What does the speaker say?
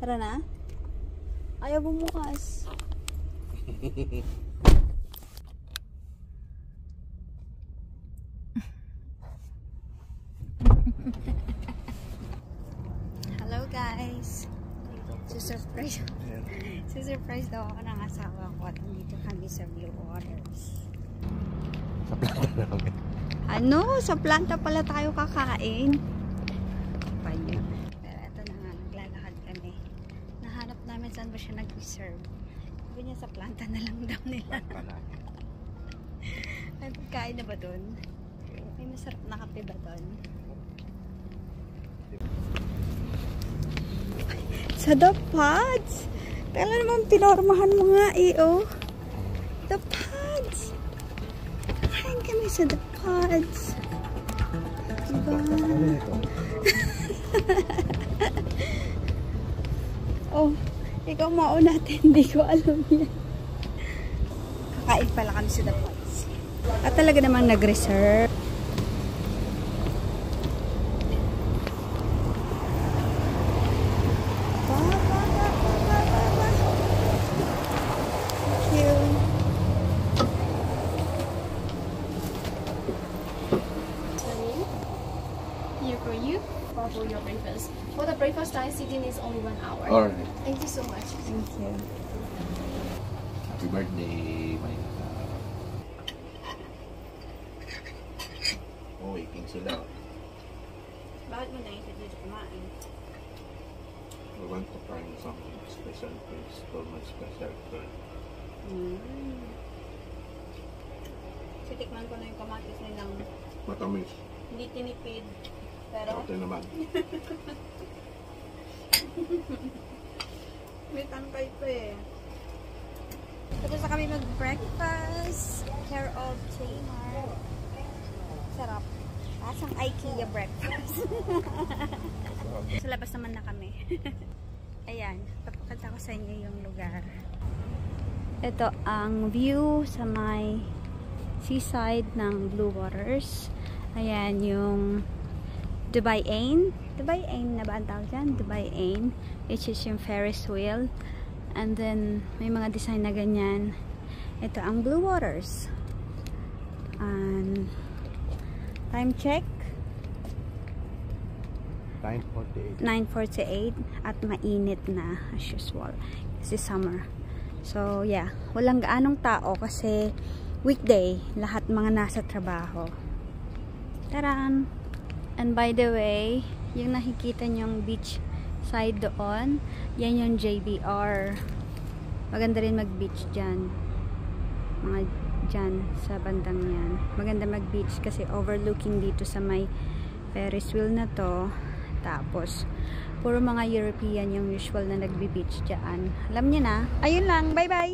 Tara na. Ayaw bumukas. Hello guys. Surprise daw ako ng asawa ko at nandito kami sa Blue Waters. Sa planta namin. Ano? Sa planta pala tayo kakain. Pa yun. Pero ito na nga, naglalakad kami. Nahanap namin saan ba siya nag-reserve. Sabi niya sa planta na lang daw nila. May pagkain na ba dun? May masarap na kape ba dun? Sa The Pods! Kailan naman pinormahan mo nga oh. The Pods! Kakain kami sa The Pods. Diba? Oh, ikaw mauna, hindi ko alam yan. Kakain pala kami sa The Pods. At talaga namang nag-reserve. For you or for your breakfast. For the breakfast time, sitting is only 1 hour. Alright. Thank you so much. Thank you. Happy birthday, my Oh, waiting sila. Bakit mo naisip dito kumain? I want to try something special place for my special friend. Sitikman ko na yung kamatis nilang Matamis. hindi tinipid. Pero Ate naman. may tangkay pa eh. Tapos na kami mag-breakfast. Care of Tamar. Sarap. Asang IKEA breakfast. Sa labas naman na kami. Ayan. Papakita ko sa inyo yung lugar. Ito ang view sa may seaside ng Blue Waters. Ayan yung Dubai Ain. Dubai Ain na ba ang tawag dyan? Dubai Ain. Which is yung Ferris wheel. And then, may mga design na ganyan. Ito ang Blue Waters. And, time check. 9:48. 9:48. At mainit na, as usual. Kasi summer. So, yeah. Walang gaanong tao kasi weekday. Lahat mga nasa trabaho. Taran! And by the way, yung nakikita nyong beach side doon, yan yung JBR. Maganda rin mag-beach dyan. Mga dyan sa bandang yan. Maganda mag-beach kasi overlooking dito sa may Ferris wheel na to. Tapos, puro mga European yung usual na nagbe-beach dyan. Alam nyo na. Ayun lang. Bye-bye!